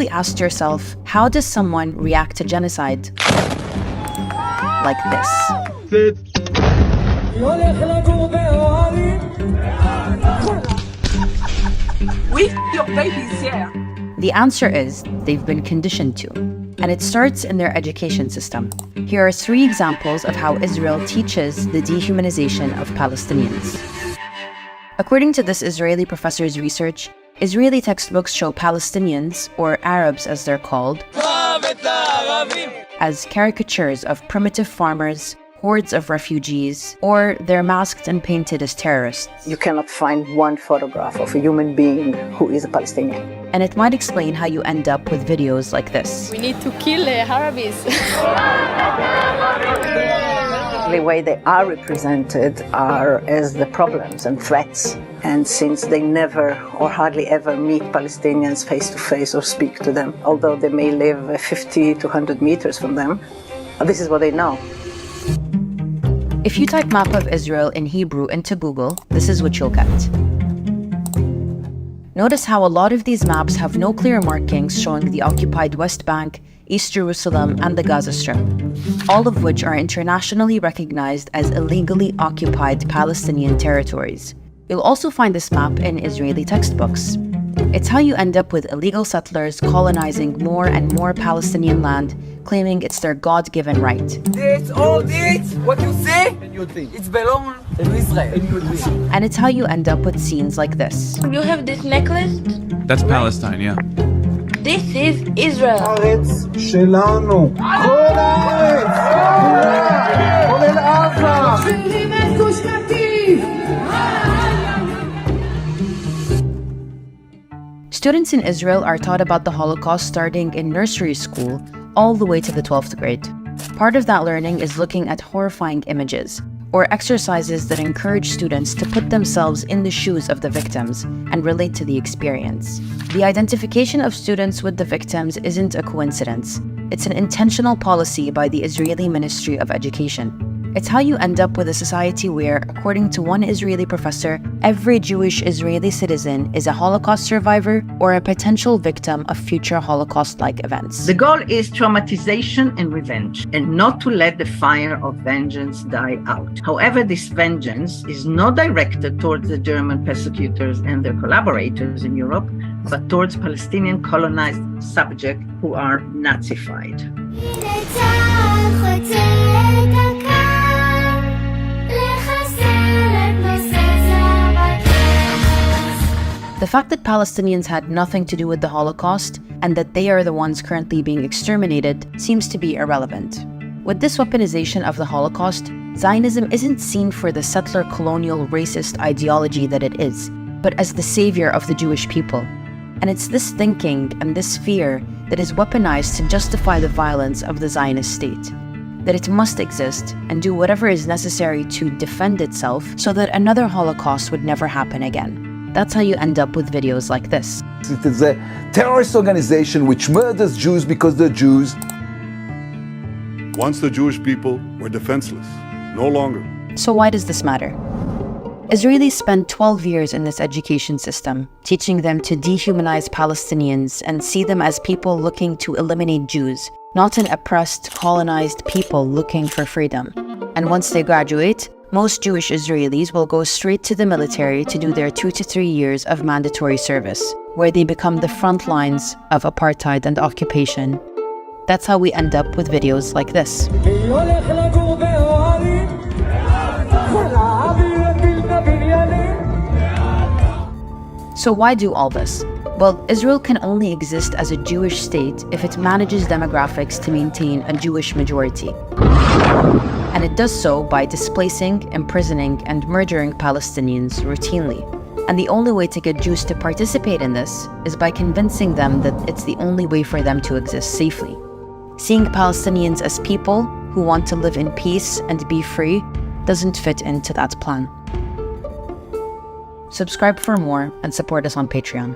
Asked yourself, how does someone react to genocide? Like this. With your babies here. The answer is they've been conditioned to, and it starts in their education system. Here are 3 examples of how Israel teaches the dehumanization of Palestinians. According to this Israeli professor's research, Israeli textbooks show Palestinians, or Arabs as they're called, as caricatures of primitive farmers, hordes of refugees, or they're masked and painted as terrorists. You cannot find one photograph of a human being who is a Palestinian. And it might explain how you end up with videos like this. We need to kill Arabs. The way they are represented are as the problems and threats. And since they never or hardly ever meet Palestinians face to face or speak to them, although they may live 50 to 100 meters from them, this is what they know. If you type map of Israel in Hebrew into Google, this is what you'll get. Notice how a lot of these maps have no clear markings showing the occupied West Bank, East Jerusalem, and the Gaza Strip, all of which are internationally recognized as illegally occupied Palestinian territories. You'll also find this map in Israeli textbooks. It's how you end up with illegal settlers colonizing more and more Palestinian land, claiming it's their God-given right. This, all this, what you say, it's belong to Israel. And it's how you end up with scenes like this. You have this necklace? That's Palestine, yeah. This is Israel. הארץ שלנו. כל הארץ. כולל עזה. Students in Israel are taught about the Holocaust starting in nursery school all the way to the 12th grade. Part of that learning is looking at horrifying images, or exercises that encourage students to put themselves in the shoes of the victims and relate to the experience. The identification of students with the victims isn't a coincidence. It's an intentional policy by the Israeli Ministry of Education. It's how you end up with a society where, according to one Israeli professor, every Jewish Israeli citizen is a Holocaust survivor or a potential victim of future Holocaust-like events. The goal is traumatization and revenge, and not to let the fire of vengeance die out. However, this vengeance is not directed towards the German persecutors and their collaborators in Europe, but towards Palestinian colonized subjects who are Nazified. The fact that Palestinians had nothing to do with the Holocaust and that they are the ones currently being exterminated seems to be irrelevant. With this weaponization of the Holocaust, Zionism isn't seen for the settler colonial racist ideology that it is, but as the savior of the Jewish people. And it's this thinking and this fear that is weaponized to justify the violence of the Zionist state. That it must exist and do whatever is necessary to defend itself so that another Holocaust would never happen again. That's how you end up with videos like this. It is a terrorist organization which murders Jews because they're Jews. Once the Jewish people were defenseless, no longer. So why does this matter? Israelis spent 12 years in this education system, teaching them to dehumanize Palestinians and see them as people looking to eliminate Jews, not an oppressed, colonized people looking for freedom. And once they graduate, most Jewish Israelis will go straight to the military to do their 2 to 3 years of mandatory service, where they become the front lines of apartheid and occupation. That's how we end up with videos like this. So why do all this? Well, Israel can only exist as a Jewish state if it manages demographics to maintain a Jewish majority. And it does so by displacing, imprisoning, and murdering Palestinians routinely. And the only way to get Jews to participate in this is by convincing them that it's the only way for them to exist safely. Seeing Palestinians as people who want to live in peace and be free doesn't fit into that plan. Subscribe for more and support us on Patreon.